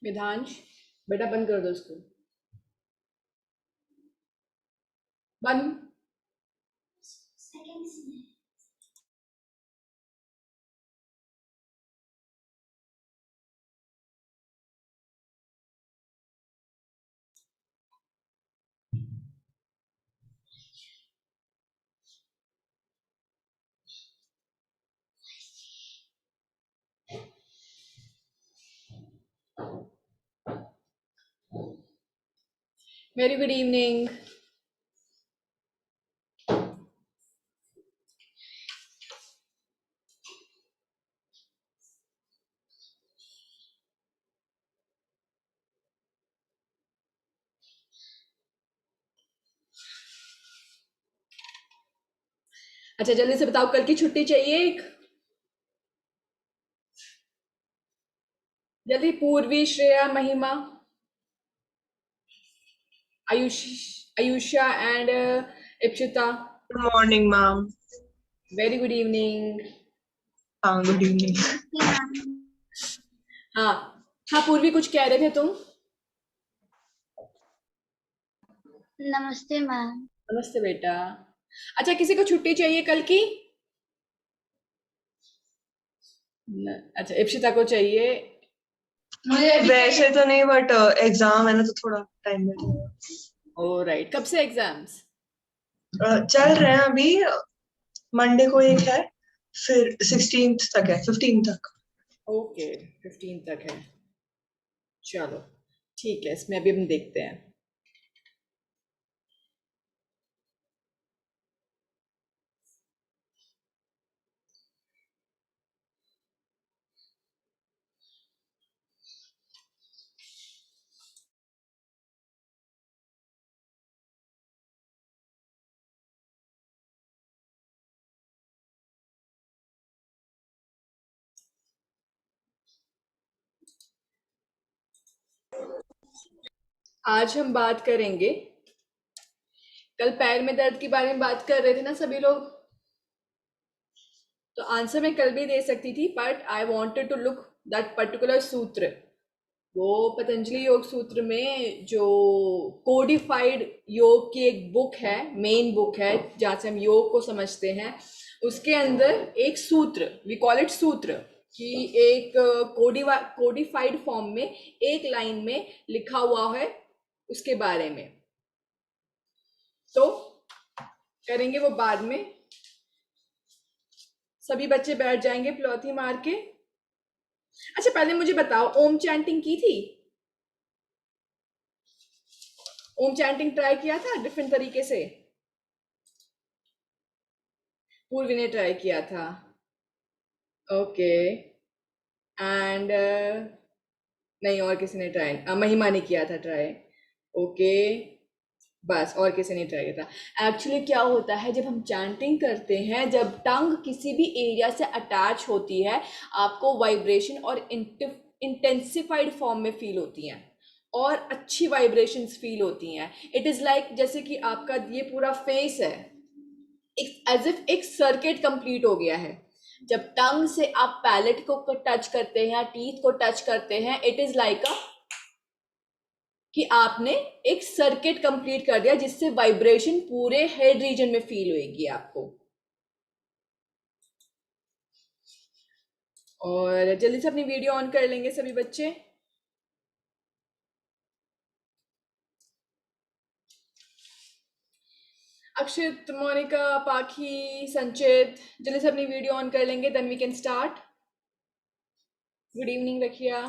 विधांश, बेटा बंद कर दो इसको। बंद। Very good evening. अच्छा जल्दी से बताओ, कल की छुट्टी चाहिए एक। जल्दी। पूर्वी, श्रेया, महिमा, Ayush, Ayusha and Ipshita. Good morning ma'am. Very good evening. हाँ, गुड इवनिंग। हाँ हाँ, पूर्वी कुछ कह रहे थे तुम। नमस्ते मैम। नमस्ते बेटा। अच्छा, किसी को छुट्टी चाहिए कल की? अच्छा, इप्शिता को चाहिए। वैसे तो नहीं, बट एग्जाम है ना तो थोड़ा टाइम लगेगा। ओ राइट, कब से एग्जाम्स? चल रहे हैं अभी। मंडे को एक है, फिर 16th तक है, 15 तक। ओके, 15 तक है। चलो ठीक है, इसमें अभी हम देखते हैं। आज हम बात करेंगे, कल पैर में दर्द के बारे में बात कर रहे थे ना सभी लोग, तो आंसर मैं कल भी दे सकती थी, but I wanted to look that particular सूत्र। वो पतंजलि योग सूत्र में जो कोडिफाइड योग की एक बुक है, मेन बुक है जहाँ से हम योग को समझते हैं, उसके अंदर एक सूत्र, वी कॉल इट सूत्र, कि एक कोडिफाइड फॉर्म में एक लाइन में लिखा हुआ है उसके बारे में। तो करेंगे वो बाद में। सभी बच्चे बैठ जाएंगे प्लॉथी मार के। अच्छा पहले मुझे बताओ, ओम चैंटिंग की थी? ओम चैंटिंग ट्राई किया था डिफरेंट तरीके से? पूर्वी ने ट्राई किया था। ओके। एंड नहीं, और किसी ने ट्राई, महिमा ने किया था ट्राई। ओके, बस और किसी ने ट्राई किया था। एक्चुअली क्या होता है, जब हम चैंटिंग करते हैं, जब टंग किसी भी एरिया से अटैच होती है, आपको वाइब्रेशन और इंटेंसिफाइड फॉर्म में फील होती हैं, और अच्छी वाइब्रेशंस फील होती हैं। इट इज़ लाइक जैसे कि आपका ये पूरा फेस है, एज इफ एक सर्किट कंप्लीट हो गया है। जब टंग से आप पैलेट को टच करते हैं या टीथ को टच करते हैं, इट इज लाइक अ कि आपने एक सर्किट कंप्लीट कर दिया, जिससे वाइब्रेशन पूरे हेड रीजन में फील होगी आपको। और जल्दी से अपनी वीडियो ऑन कर लेंगे सभी बच्चे। अक्षित, मोनिका, पाखी, संचित, जल्दी से अपनी वीडियो ऑन कर लेंगे, then we can start. Good evening रखिया।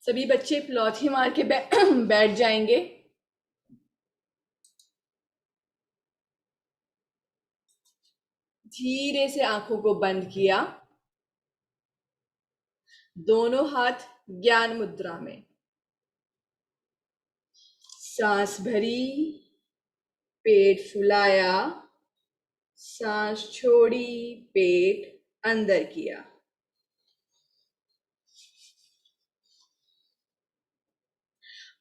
सभी बच्चे प्लॉथी मार के बैठ जाएंगे। धीरे से आंखों को बंद किया, दोनों हाथ ज्ञान मुद्रा में, सांस भरी, पेट फुलाया, सांस छोड़ी, पेट अंदर किया।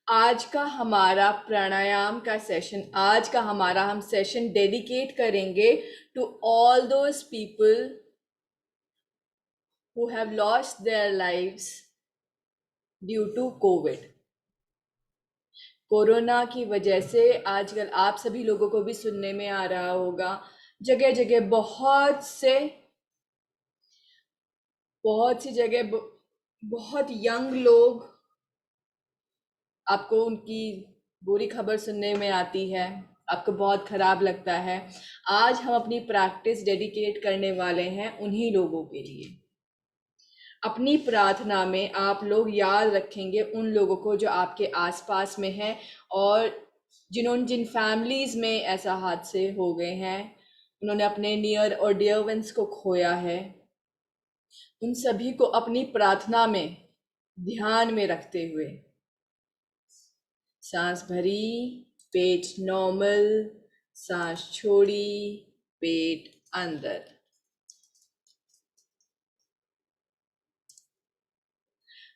आज का हमारा प्राणायाम का सेशन, आज का हमारा हम सेशन डेडिकेट करेंगे to all those people who have lost their lives due to covid. Corona की वजह से आजकल आप सभी लोगों को भी सुनने में आ रहा होगा, जगह जगह बहुत सी जगह बहुत यंग लोग, आपको उनकी बुरी खबर सुनने में आती है, आपको बहुत खराब लगता है। आज हम अपनी प्रैक्टिस डेडिकेट करने वाले हैं उन्हीं लोगों के लिए। अपनी प्रार्थना में आप लोग याद रखेंगे उन लोगों को जो आपके आसपास में हैं और जिन फैमिलीज में ऐसा हादसे हो गए हैं, उन्होंने अपने नियर और डियर वंस को खोया है, उन सभी को अपनी प्रार्थना में ध्यान में रखते हुए सांस भरी, पेट नॉर्मल, सांस छोड़ी, पेट अंदर।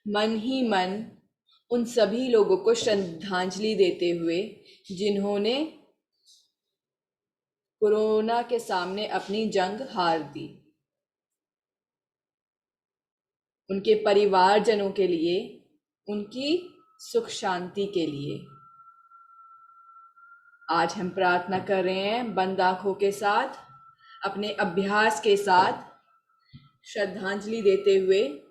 मन ही मन उन सभी लोगों को श्रद्धांजलि देते हुए जिन्होंने कोरोना के सामने अपनी जंग हार दी, उनके परिवारजनों के लिए, उनकी सुख शांति के लिए आज हम प्रार्थना कर रहे हैं बंद आंखों के साथ, अपने अभ्यास के साथ, श्रद्धांजलि देते हुए।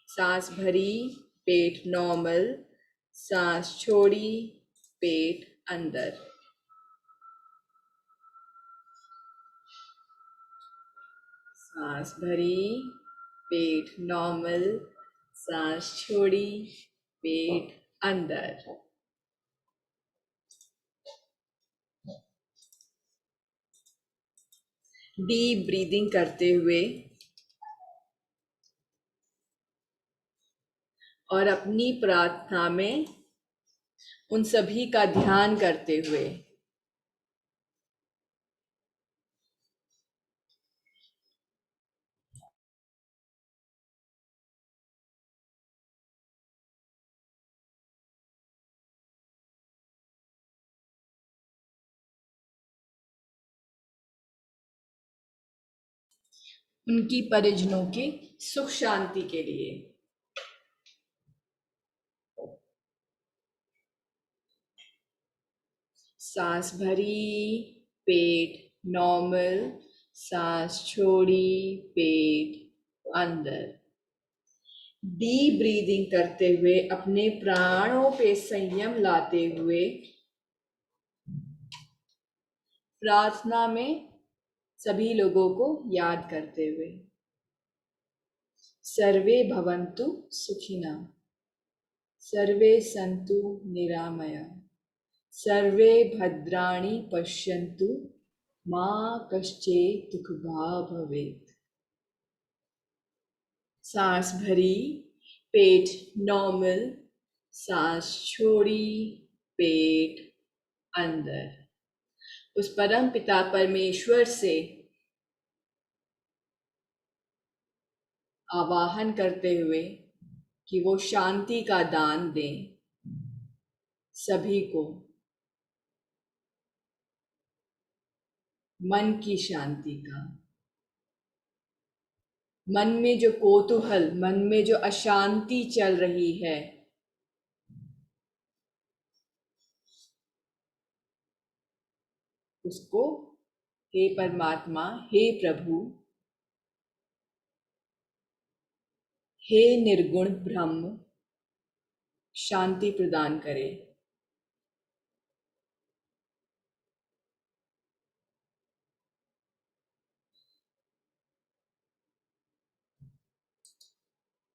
सांस भरी, पेट नॉर्मल, सांस छोड़ी, पेट अंदर। सांस भरी, पेट नॉर्मल, सांस छोड़ी, पेट अंदर। डीप ब्रीदिंग करते हुए और अपनी प्रार्थना में उन सभी का ध्यान करते हुए उनकी परिजनों की सुख शांति के लिए। सांस भरी, पेट नॉर्मल, सांस छोड़ी, पेट अंदर। डीप ब्रीदिंग करते हुए अपने प्राणों पे संयम लाते हुए प्रार्थना में सभी लोगों को याद करते हुए। सर्वे भवन्तु सुखिनः, सर्वे सन्तु निरामया, सर्वे भद्राणि पश्यन्तु, मा कश्चित् दुःखभाग् भवेत्। सांस भरी, पेट नॉर्मल, सांस छोड़ी, पेट अंदर। उस परम पिता परमेश्वर से आवाहन करते हुए कि वो शांति का दान दें सभी को, मन की शांति का। मन में जो कोतूहल, मन में जो अशांति चल रही है, उसको हे परमात्मा, हे प्रभु, हे निर्गुण ब्रह्म शांति प्रदान करे।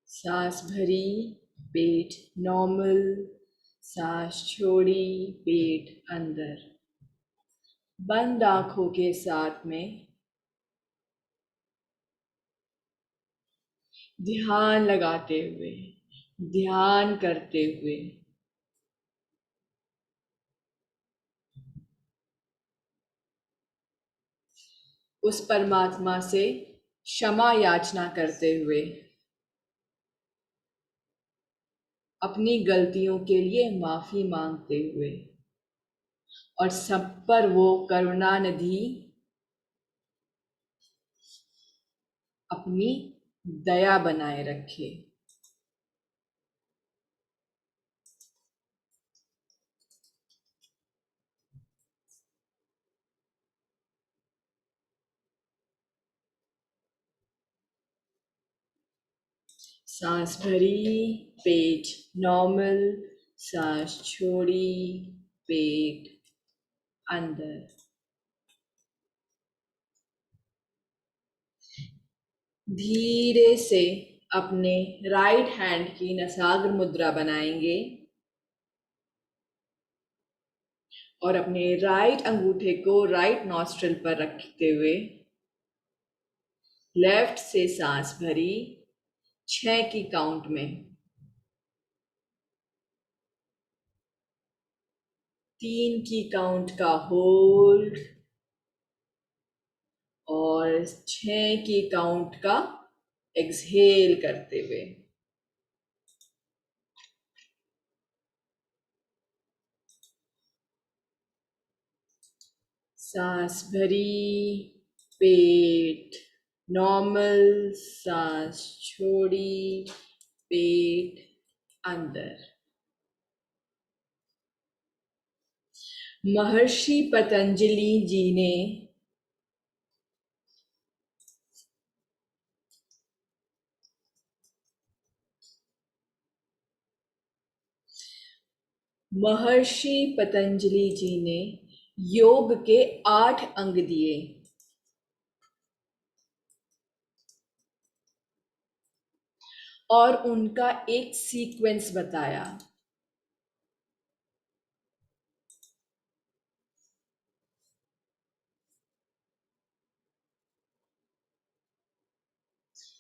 सांस भरी, पेट नॉर्मल, सांस छोड़ी, पेट अंदर। बंद आंखों के साथ में ध्यान लगाते हुए, ध्यान करते हुए उस परमात्मा से क्षमा याचना करते हुए अपनी गलतियों के लिए माफी मांगते हुए और सब पर वो करुणा निधि अपनी दया बनाए रखे। सांस भरी, पेट नॉर्मल, सांस छोड़ी, पेट अंदर। धीरे से अपने राइट हैंड की नसाग्र मुद्रा बनाएंगे और अपने राइट अंगूठे को राइट नॉस्ट्रिल पर रखते हुए लेफ्ट से सांस भरी 6 की काउंट में, 3 की काउंट का होल्ड और 6 की काउंट का एक्सहेल करते हुए। सांस भरी, पेट नॉर्मल, सांस छोड़ी, पेट अंदर। महर्षि पतंजलि जी ने महर्षि पतंजलि जी ने योग के 8 अंग दिए और उनका एक सीक्वेंस बताया।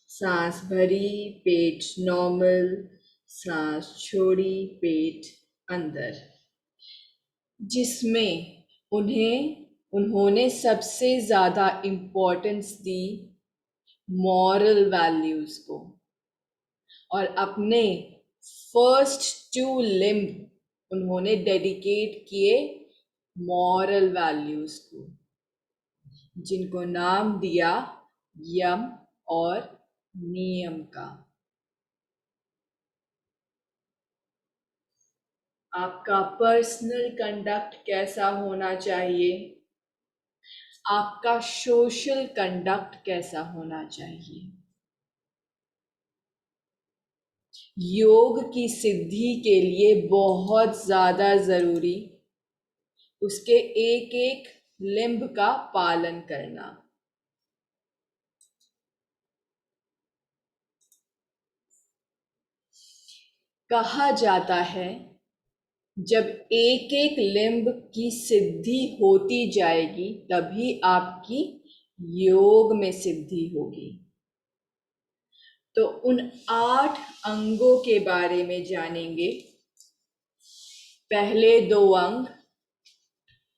सांस भरी, पेट नॉर्मल, सांस छोड़ी, पेट अंदर, जिसमें उन्होंने सबसे ज्यादा इम्पोर्टेंस दी मॉरल वैल्यूज को और अपने फर्स्ट 2 लिम्ब उन्होंने डेडिकेट किए मॉरल वैल्यूज को, जिनको नाम दिया यम और नियम का। आपका पर्सनल कंडक्ट कैसा होना चाहिए, आपका सोशल कंडक्ट कैसा होना चाहिए। योग की सिद्धि के लिए बहुत ज्यादा जरूरी उसके एक एक लिम्ब का पालन करना। कहा जाता है जब एक एक लिम्ब की सिद्धि होती जाएगी तभी आपकी योग में सिद्धि होगी। तो उन 8 अंगों के बारे में जानेंगे। पहले 2 अंग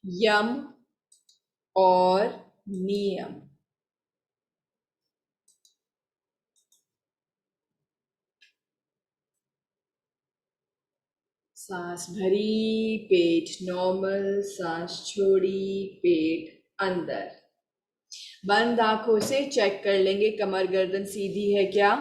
यम और नियम। सांस भरी, पेट नॉर्मल, सांस छोड़ी, पेट अंदर। बंद आंखों से चेक कर लेंगे कमर गर्दन सीधी है क्या।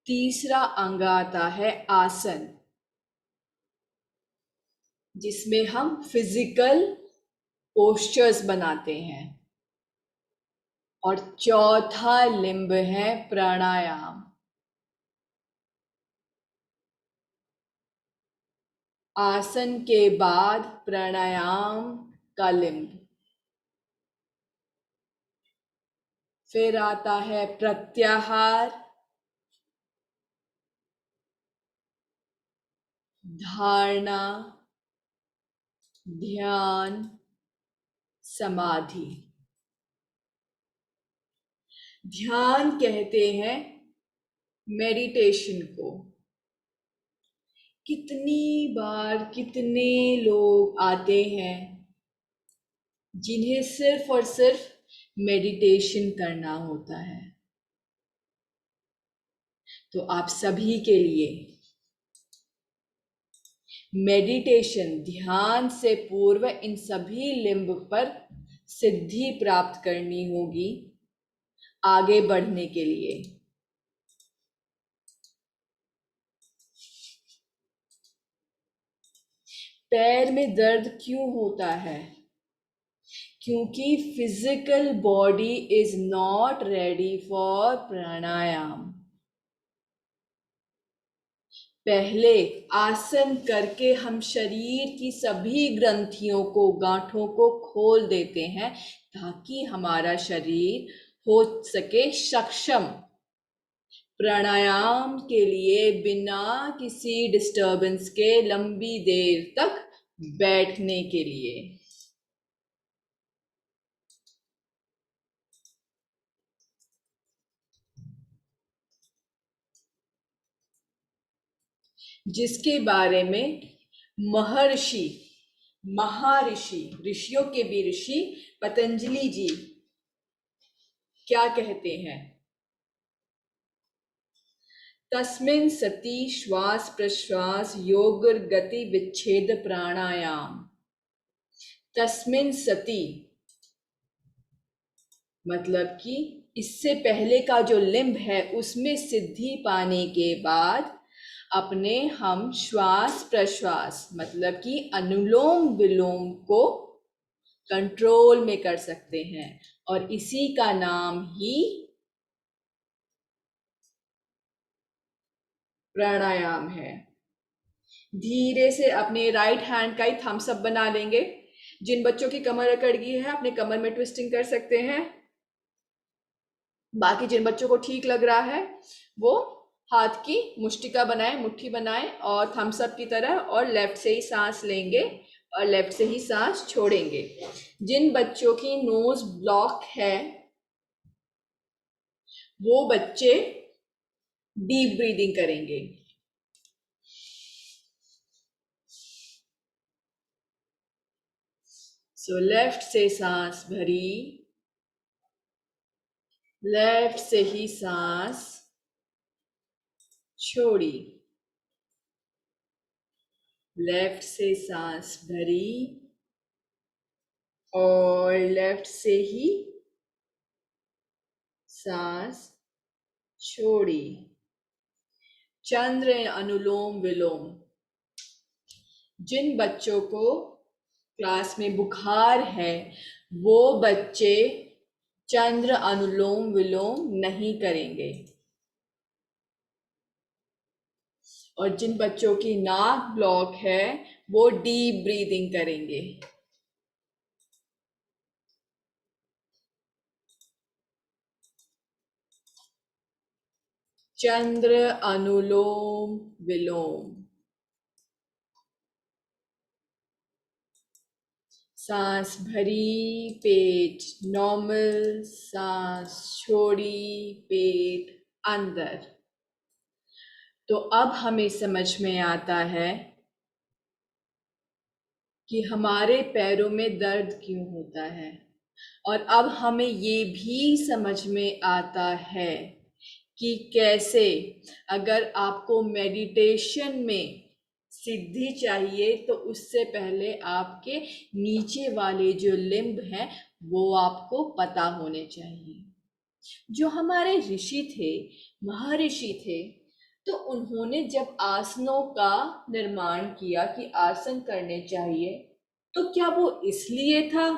तीसरा अंग आता है आसन, जिसमें हम फिजिकल पोस्चर्स बनाते हैं। और चौथा लिम्ब है प्राणायाम। आसन के बाद प्राणायाम का लिम्ब। फिर आता है प्रत्याहार, धारणा, ध्यान, समाधि। ध्यान कहते हैं मेडिटेशन को। कितनी बार कितने लोग आते हैं जिन्हें सिर्फ और सिर्फ मेडिटेशन करना होता है। तो आप सभी के लिए मेडिटेशन, ध्यान से पूर्व इन सभी लिंब पर सिद्धि प्राप्त करनी होगी आगे बढ़ने के लिए। पैर में दर्द क्यों होता है? क्योंकि physical body is not ready for pranayama. पहले आसन करके हम शरीर की सभी ग्रंथियों को, गांठों को खोल देते हैं ताकि हमारा शरीर हो सके सक्षम प्राणायाम के लिए बिना किसी डिस्टरबेंस के लंबी देर तक बैठने के लिए। जिसके बारे में महर्षि, महाऋषि, ऋषियों के भी ऋषि पतंजलि जी क्या कहते हैं? तस्मिन् सति श्वास प्रश्वास योग गति विच्छेद प्राणायाम। तस्मिन् सति मतलब कि इससे पहले का जो लिंब है उसमें सिद्धि पाने के बाद अपने हम श्वास प्रश्वास मतलब कि अनुलोम विलोम को कंट्रोल में कर सकते हैं और इसी का नाम ही प्राणायाम है। धीरे से अपने राइट हैंड का ही थम्स अप बना लेंगे। जिन बच्चों की कमर अकड़ गई है अपने कमर में ट्विस्टिंग कर सकते हैं। बाकी जिन बच्चों को ठीक लग रहा है वो हाथ की मुष्टिका बनाएं, मुट्ठी बनाएं और थम्स अप की तरह, और लेफ्ट से ही सांस लेंगे और लेफ्ट से ही सांस छोड़ेंगे। जिन बच्चों की नोज ब्लॉक है वो बच्चे डीप ब्रीदिंग करेंगे। सो लेफ्ट से सांस भरी, लेफ्ट से ही सांस छोड़ी, लेफ्ट से सांस भरी और लेफ्ट से ही सांस छोड़ी। चंद्र अनुलोम विलोम। जिन बच्चों को क्लास में बुखार है वो बच्चे चंद्र अनुलोम विलोम नहीं करेंगे, और जिन बच्चों की नाक ब्लॉक है वो डीप ब्रीदिंग करेंगे। चंद्र अनुलोम विलोम। सांस भरी, पेट नॉर्मल, सांस छोड़ी, पेट अंदर। तो अब हमें समझ में आता है कि हमारे पैरों में दर्द क्यों होता है, और अब हमें ये भी समझ में आता है कि कैसे अगर आपको मेडिटेशन में सिद्धि चाहिए तो उससे पहले आपके नीचे वाले जो लिंब हैं वो आपको पता होने चाहिए। जो हमारे ऋषि थे, महर्षि थे, तो उन्होंने जब आसनों का निर्माण किया कि आसन करने चाहिए, तो क्या वो इसलिए था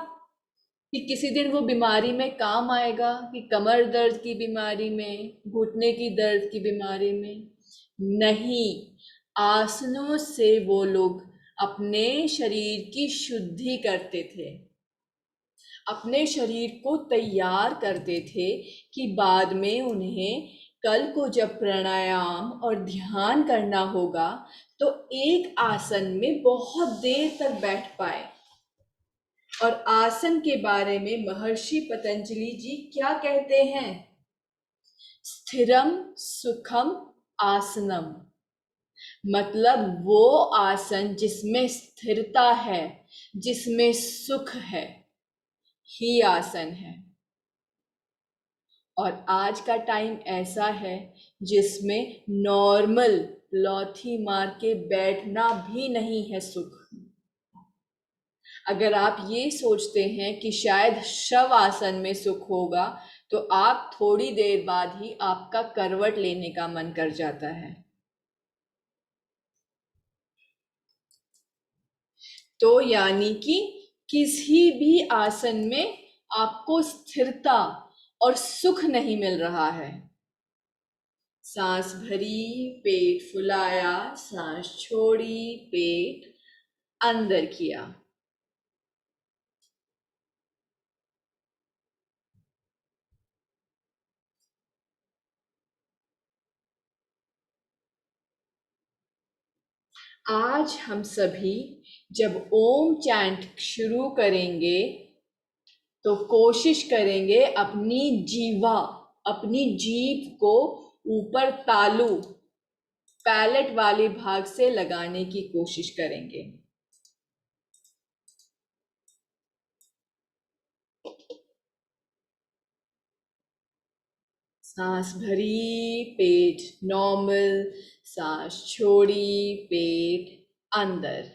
कि किसी दिन वो बीमारी में काम आएगा, कि कमर दर्द की बीमारी में, घुटने की दर्द की बीमारी में? नहीं, आसनों से वो लोग अपने शरीर की शुद्धि करते थे, अपने शरीर को तैयार करते थे कि बाद में उन्हें कल को जब प्राणायाम और ध्यान करना होगा तो एक आसन में बहुत देर तक बैठ पाए। और आसन के बारे में महर्षि पतंजलि जी क्या कहते हैं? स्थिरम सुखम आसनम। मतलब वो आसन जिसमें स्थिरता है, जिसमें सुख है, ही आसन है। और आज का टाइम ऐसा है जिसमें नॉर्मल लौथी मार के बैठना भी नहीं है सुख। अगर आप ये सोचते हैं कि शायद शव आसन में सुख होगा, तो आप थोड़ी देर बाद ही आपका करवट लेने का मन कर जाता है। तो यानी कि किसी भी आसन में आपको स्थिरता और सुख नहीं मिल रहा है। सांस भरी, पेट फुलाया, सांस छोड़ी, पेट अंदर किया। आज हम सभी जब ओम चैंट शुरू करेंगे तो कोशिश करेंगे अपनी जीभ को ऊपर तालू पैलेट वाले भाग से लगाने की कोशिश करेंगे। सांस भरी, पेट नॉर्मल, सांस छोड़ी, पेट अंदर।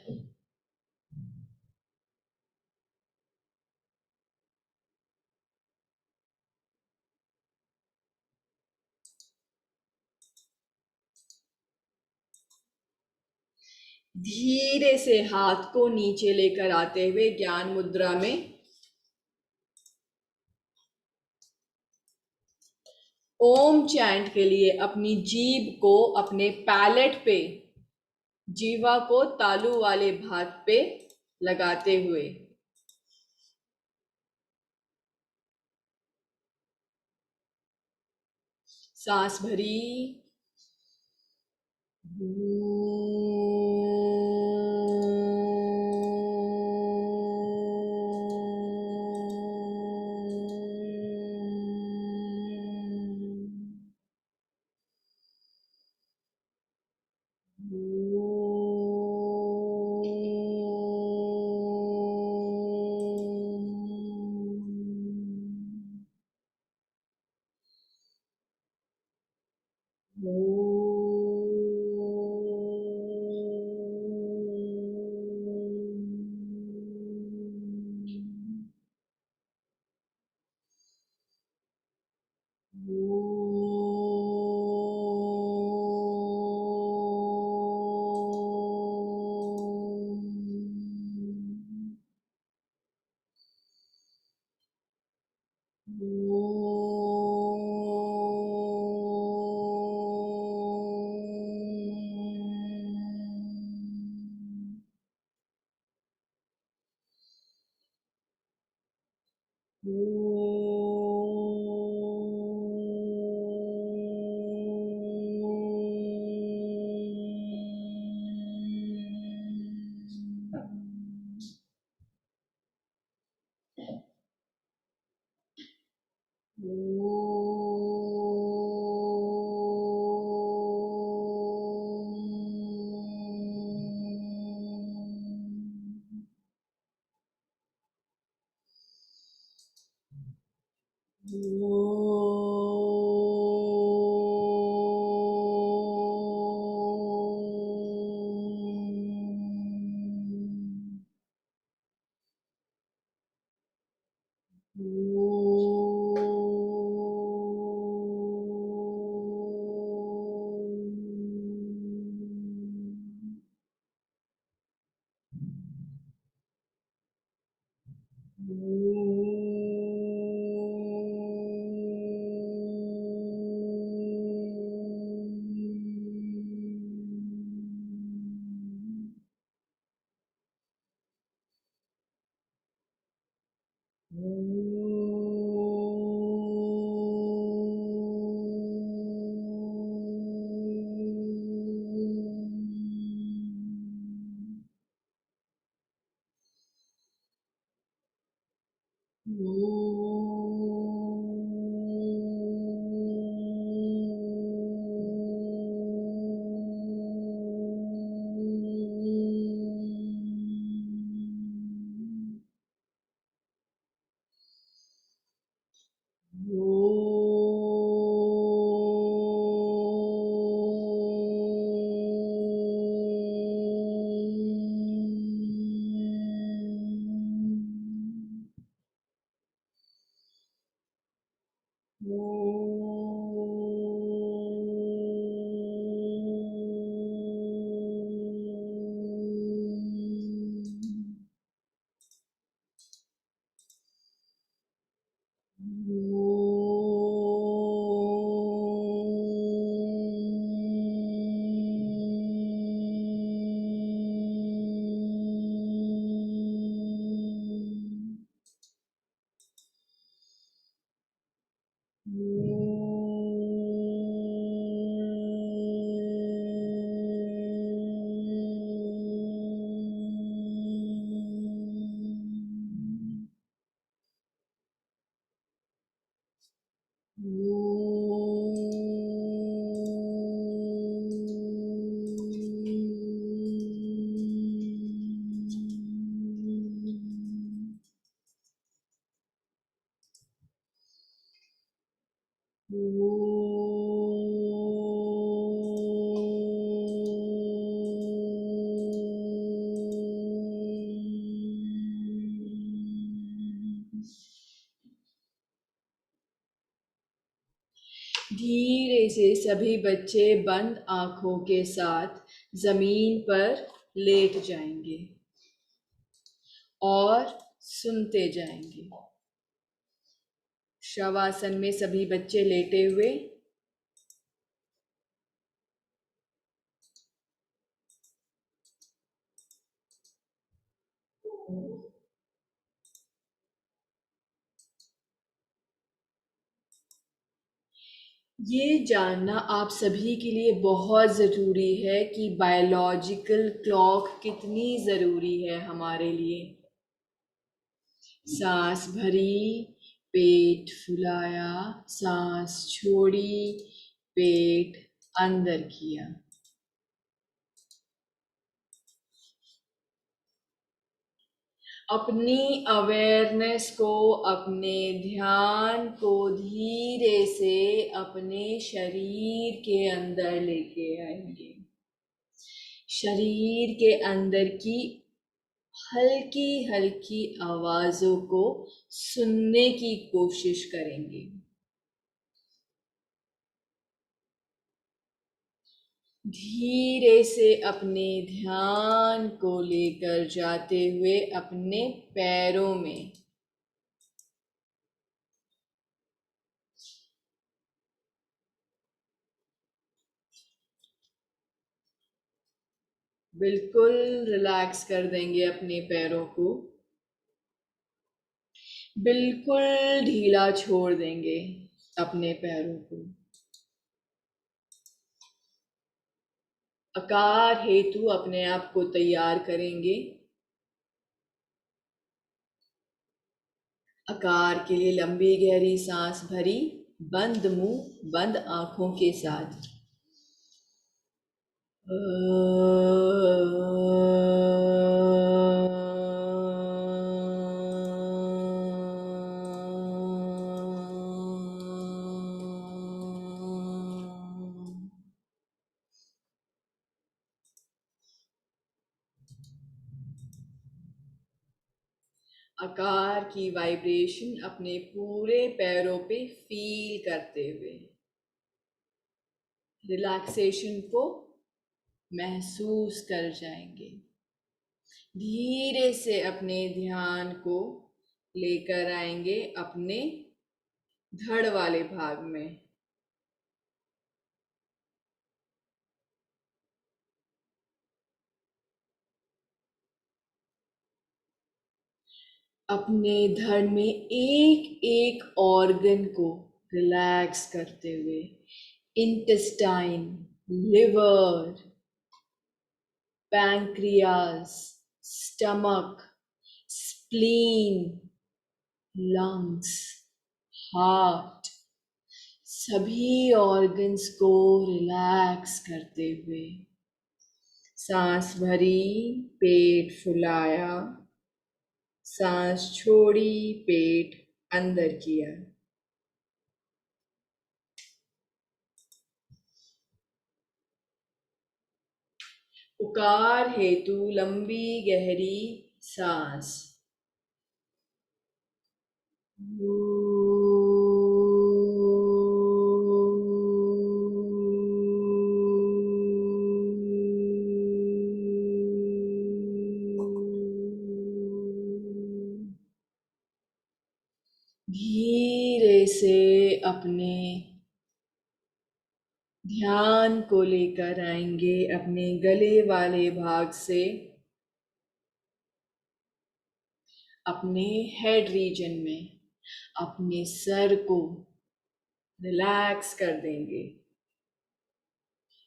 धीरे से हाथ को नीचे लेकर आते हुए ज्ञान मुद्रा में ओम चैंट के लिए अपनी जीभ को अपने पैलेट पे, जीवा को तालू वाले भाग पे लगाते हुए सांस भरी। से सभी बच्चे बंद आंखों के साथ जमीन पर लेट जाएंगे और सुनते जाएंगे। शवासन में सभी बच्चे लेटे हुए ये जानना आप सभी के लिए बहुत ज़रूरी है कि बायोलॉजिकल क्लॉक कितनी ज़रूरी है हमारे लिए। सांस भरी, पेट फुलाया, सांस छोड़ी, पेट अंदर किया। अपनी अवेयरनेस को, अपने ध्यान को धीरे से अपने शरीर के अंदर लेके आएंगे। शरीर के अंदर की हल्की हल्की आवाजों को सुनने की कोशिश करेंगे। धीरे से अपने ध्यान को लेकर जाते हुए अपने पैरों में बिल्कुल रिलैक्स कर देंगे। अपने पैरों को बिल्कुल ढीला छोड़ देंगे। अपने पैरों को आकार हेतु अपने आप को तैयार करेंगे। आकार के लिए लंबी गहरी सांस भरी, बंद मुंह, बंद आंखों के साथ। आकार की वाइब्रेशन अपने पूरे पैरों पे फील करते हुए रिलैक्सेशन को महसूस कर जाएंगे। धीरे से अपने ध्यान को लेकर आएंगे अपने धड़ वाले भाग में। अपने धड़ में एक एक ऑर्गन को रिलैक्स करते हुए intestine, liver, pancreas, stomach, spleen, lungs, heart, सभी ऑर्गन्स को रिलैक्स करते हुए सांस भरी, पेट फुलाया, सांस छोड़ी, पेट अंदर किया। पुकार हेतु लंबी गहरी सांस। धीरे से अपने ध्यान को लेकर आएंगे अपने गले वाले भाग से अपने हेड रीजन में। अपने सर को रिलैक्स कर देंगे।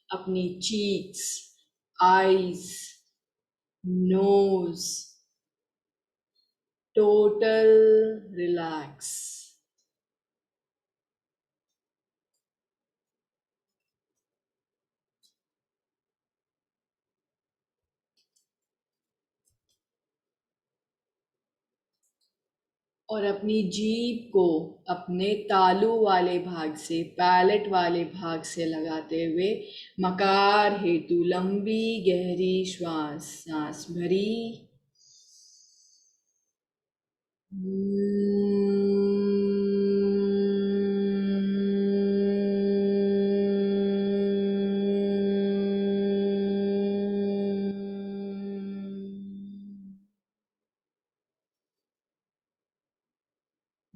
अपनी cheeks, eyes, nose total relax. और अपनी जीभ को अपने तालू वाले भाग से, पैलेट वाले भाग से लगाते हुए मकार हेतु लंबी गहरी श्वास। सांस भरी,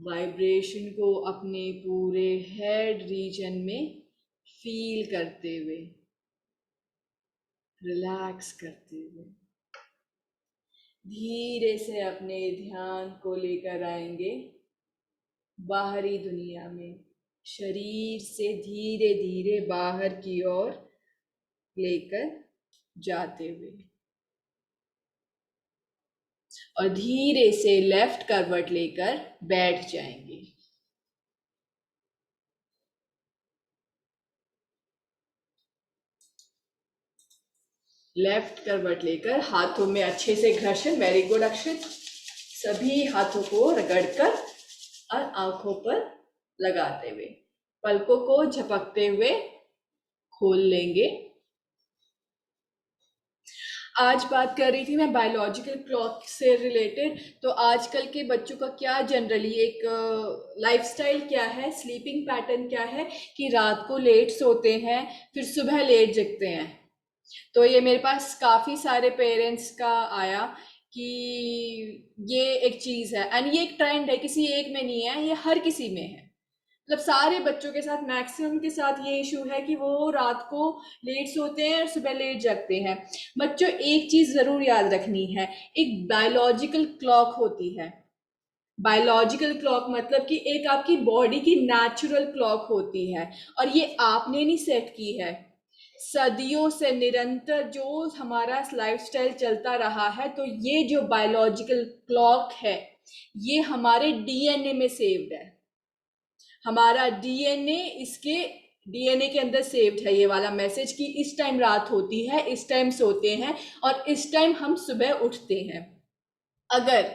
वाइब्रेशन को अपने पूरे हेड रीजन में फील करते हुए, रिलैक्स करते हुए धीरे से अपने ध्यान को लेकर आएंगे बाहरी दुनिया में, शरीर से धीरे धीरे बाहर की ओर लेकर जाते हुए, और धीरे से लेफ्ट करवट लेकर बैठ जाएंगे। लेफ्ट करवट लेकर हाथों में अच्छे से घर्षण, वेरी गुड अक्षित, सभी हाथों को रगड़कर और आंखों पर लगाते हुए पलकों को झपकते हुए खोल लेंगे। आज बात कर रही थी मैं बायोलॉजिकल क्लॉक से रिलेटेड। तो आजकल के बच्चों का क्या जनरली एक लाइफस्टाइल क्या है, स्लीपिंग पैटर्न क्या है कि रात को लेट सोते हैं फिर सुबह लेट जगते हैं। तो ये मेरे पास काफ़ी सारे पेरेंट्स का आया कि ये एक चीज़ है, एंड ये एक ट्रेंड है, किसी एक में नहीं है, ये हर किसी में है। मतलब सारे बच्चों के साथ, मैक्सिमम के साथ ये इशू है कि वो रात को लेट सोते हैं और सुबह लेट जगते हैं। बच्चों एक चीज़ ज़रूर याद रखनी है, एक बायोलॉजिकल क्लॉक होती है। बायोलॉजिकल क्लॉक मतलब कि एक आपकी बॉडी की नेचुरल क्लॉक होती है, और ये आपने नहीं सेट की है। सदियों से निरंतर जो हमारा लाइफस्टाइल चलता रहा है, तो ये जो बायोलॉजिकल क्लॉक है ये हमारे डीएनए में सेव्ड है। हमारा डीएनए, इसके डीएनए के अंदर सेव्ड है ये वाला मैसेज कि इस टाइम रात होती है, इस टाइम सोते हैं और इस टाइम हम सुबह उठते हैं। अगर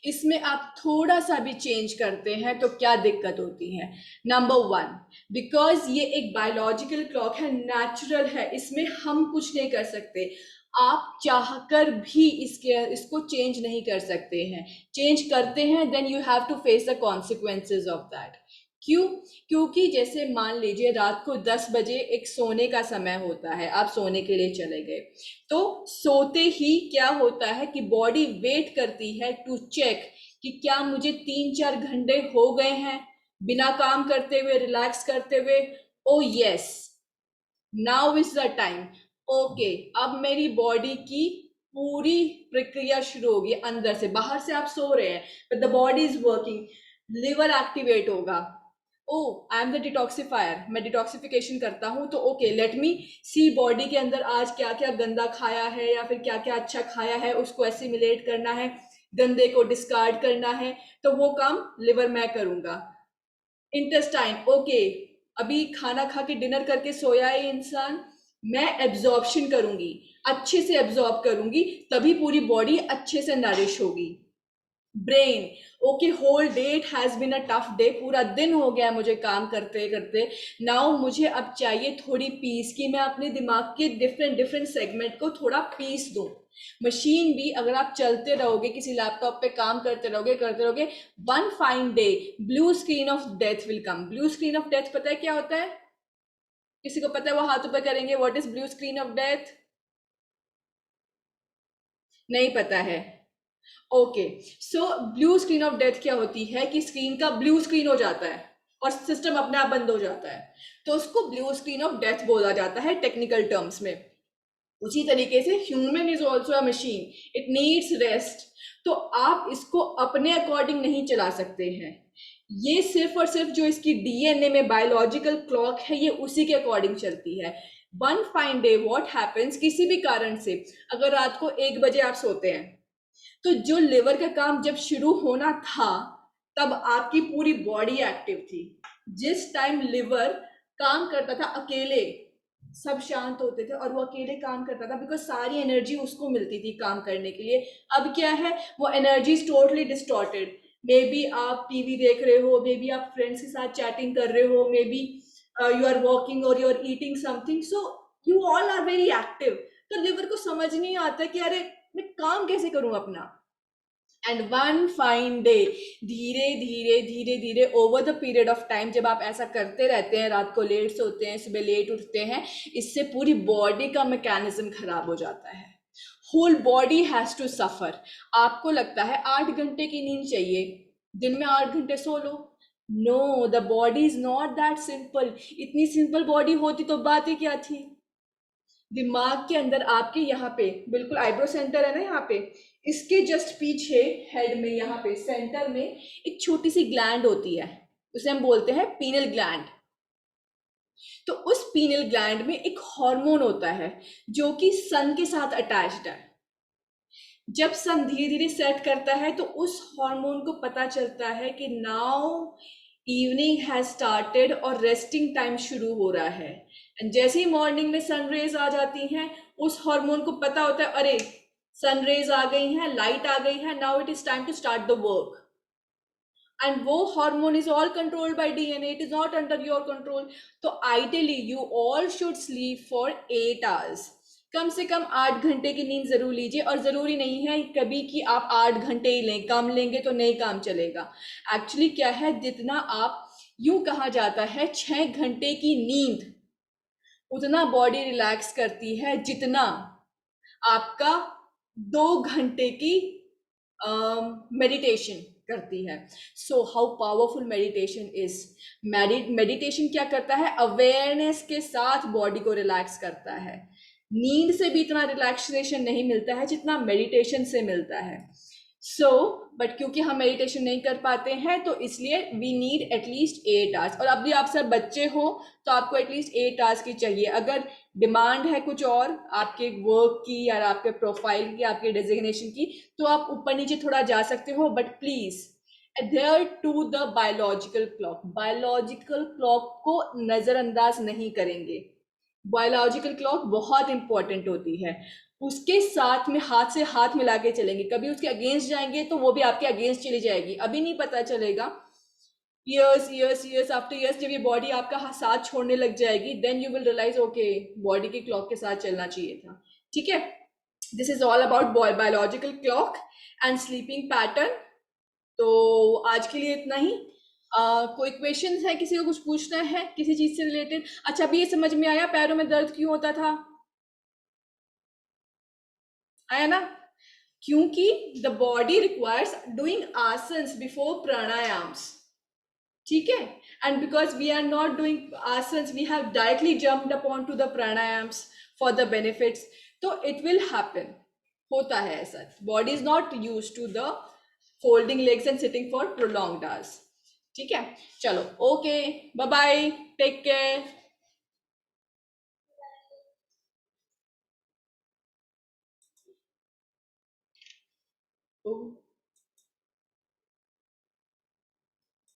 इसमें आप थोड़ा सा भी चेंज करते हैं तो क्या दिक्कत होती है? नंबर 1, बिकॉज ये एक बायोलॉजिकल क्लॉक है, नेचुरल है, इसमें हम कुछ नहीं कर सकते। आप चाहकर भी इसको चेंज नहीं कर सकते हैं। चेंज करते हैं then you have to face the consequences of that. क्यों? क्योंकि जैसे मान लीजिए रात को 10 बजे एक सोने का समय होता है, आप सोने के लिए चले गए, तो सोते ही क्या होता है कि बॉडी वेट करती है टू चेक कि क्या मुझे 3-4 घंटे हो गए हैं बिना काम करते हुए, रिलैक्स करते हुए। ओ yes, now is the time. Okay, अब मेरी बॉडी की पूरी प्रक्रिया शुरू होगी, अंदर से। बाहर से आप सो रहे हैं but the body is working, liver activate होगा। ओ आई एम द डिटॉक्सिफायर, मैं डिटॉक्सिफिकेशन करता हूँ, तो ओके लेट मी सी बॉडी के अंदर आज क्या क्या गंदा खाया है या फिर क्या क्या अच्छा खाया है, उसको एसिमिलेट करना है, गंदे को डिस्कार्ड करना है, तो वो काम लिवर मैं करूँगा। इंटेस्टाइन, ओके अभी खाना खा के डिनर करके सोया है इंसान, मैं एब्जॉर्प्शन करूँगी, अच्छे से एब्जॉर्ब करूँगी, तभी पूरी बॉडी अच्छे से नरिश होगी। Brain, okay whole day it has been a tough day, पूरा दिन हो गया मुझे काम करते करते, नाउ मुझे अब चाहिए थोड़ी पीस, कि मैं अपने दिमाग के डिफरेंट डिफरेंट सेगमेंट को थोड़ा पीस दूं। मशीन भी अगर आप चलते रहोगे, किसी लैपटॉप पे काम करते रहोगे, one fine day blue screen of death will come. Blue screen of death पता है क्या होता है? किसी को पता है? वो हाथ ऊपर करेंगे। What is blue screen of death? नहीं पता है? Okay, so blue screen of death क्या होती है कि स्क्रीन का ब्लू स्क्रीन हो जाता है और सिस्टम अपने आप बंद हो जाता है, तो उसको ब्लू स्क्रीन ऑफ डेथ बोला जाता है टेक्निकल टर्म्स में। उसी तरीके से human is also a machine, it needs rest. तो आप इसको अपने अकॉर्डिंग नहीं चला सकते हैं, ये सिर्फ और सिर्फ जो इसकी डीएनए में बायोलॉजिकल क्लॉक है ये उसी के अकॉर्डिंग चलती है। One fine day what happens, किसी भी कारण से अगर रात को 1 बजे आप सोते हैं, तो जो लिवर का काम जब शुरू होना था तब आपकी पूरी बॉडी एक्टिव थी। जिस टाइम लिवर काम करता था अकेले, सब शांत होते थे और वो अकेले काम करता था, बिकॉज सारी एनर्जी उसको मिलती थी काम करने के लिए। अब क्या है, वो energy totally distorted. May be आप टीवी देख रहे हो, मे बी आप फ्रेंड्स के साथ चैटिंग कर रहे हो, maybe you are walking और you are eating something, so you all are very active. तो लिवर को समझ नहीं आता कि अरे मैं काम कैसे करूं अपना। एंड वन फाइन डे, धीरे धीरे धीरे धीरे over the period of time, जब आप ऐसा करते रहते हैं, रात को लेट सोते हैं, सुबह लेट उठते हैं, इससे पूरी बॉडी का मैकेनिज्म खराब हो जाता है। Whole body has to suffer. आपको लगता है 8 घंटे की नींद चाहिए, दिन में 8 घंटे सो लो। No, the body is not that simple. इतनी सिंपल बॉडी होती तो बात ही क्या थी। दिमाग के अंदर आपके यहाँ पे बिल्कुल आईब्रो सेंटर है ना, यहाँ पे इसके जस्ट पीछे हेड में यहाँ पे सेंटर में एक छोटी सी ग्लैंड होती है, उसे हम बोलते हैं पीनल ग्लैंड। तो उस पीनल ग्लैंड में एक हार्मोन होता है जो कि सन के साथ अटैच्ड है। जब सन धीरे धीरे सेट करता है तो उस हार्मोन को पता चलता है कि नाउ इवनिंग हैज स्टार्टेड और रेस्टिंग टाइम शुरू हो रहा है। एंड जैसे ही मॉर्निंग में सनरेज आ जाती हैं, उस हार्मोन को पता होता है अरे सनरेज आ गई हैं, लाइट आ गई है, now it is time to start the work. And वो hormone is all controlled by DNA, it is not under your control. तो ideally you all should sleep for 8 hours. कम से कम 8 घंटे की नींद जरूर लीजिए। और जरूरी नहीं है कभी कि आप 8 घंटे ही लें, कम लेंगे तो नहीं काम चलेगा। एक्चुअली क्या है, जितना आप, यूं कहा जाता है 6 घंटे की नींद उतना बॉडी रिलैक्स करती है जितना आपका 2 घंटे की मेडिटेशन करती है। So how powerful meditation is. Meditation क्या करता है, अवेयरनेस के साथ बॉडी को रिलैक्स करता है। नींद से भी इतना रिलैक्सेशन नहीं मिलता है जितना मेडिटेशन से मिलता है। सो बट क्योंकि हम मेडिटेशन नहीं कर पाते हैं तो इसलिए वी नीड एटलीस्ट 8 आवर्स। और अब भी आप सब बच्चे हो तो आपको एटलीस्ट 8 आवर्स की चाहिए। अगर डिमांड है कुछ और आपके वर्क की या आपके प्रोफाइल की, आपके डेजिग्नेशन की, तो आप ऊपर नीचे थोड़ा जा सकते हो, but please adhere to the biological clock. Biological clock को नजरअंदाज नहीं करेंगे। बायोलॉजिकल क्लॉक बहुत इंपॉर्टेंट होती है, उसके साथ में हाथ से हाथ मिला के चलेंगे। कभी उसके अगेंस्ट जाएंगे तो वो भी आपके अगेंस्ट चली जाएगी, अभी नहीं पता चलेगा। Years years years after years जब ये बॉडी आपका साथ छोड़ने लग जाएगी, then you will realise okay body के क्लॉक के साथ चलना चाहिए था। ठीक है, this is all about biological clock and sleeping pattern. तो आज के लिए इतना ही। कोई क्वेश्चंस है, किसी को कुछ पूछना है किसी चीज से रिलेटेड? अच्छा, अभी ये समझ में आया पैरों में दर्द क्यों होता था? आया ना? क्योंकि the body requires doing asanas before pranayamas. ठीक है, and because we are not doing asanas, we have directly jumped upon to the pranayamas for the benefits. तो इट विल हैपन, होता है ऐसा। Body is not use to the folding legs and sitting for prolonged hours. ठीक है, चलो okay, bye bye, take care. Oh.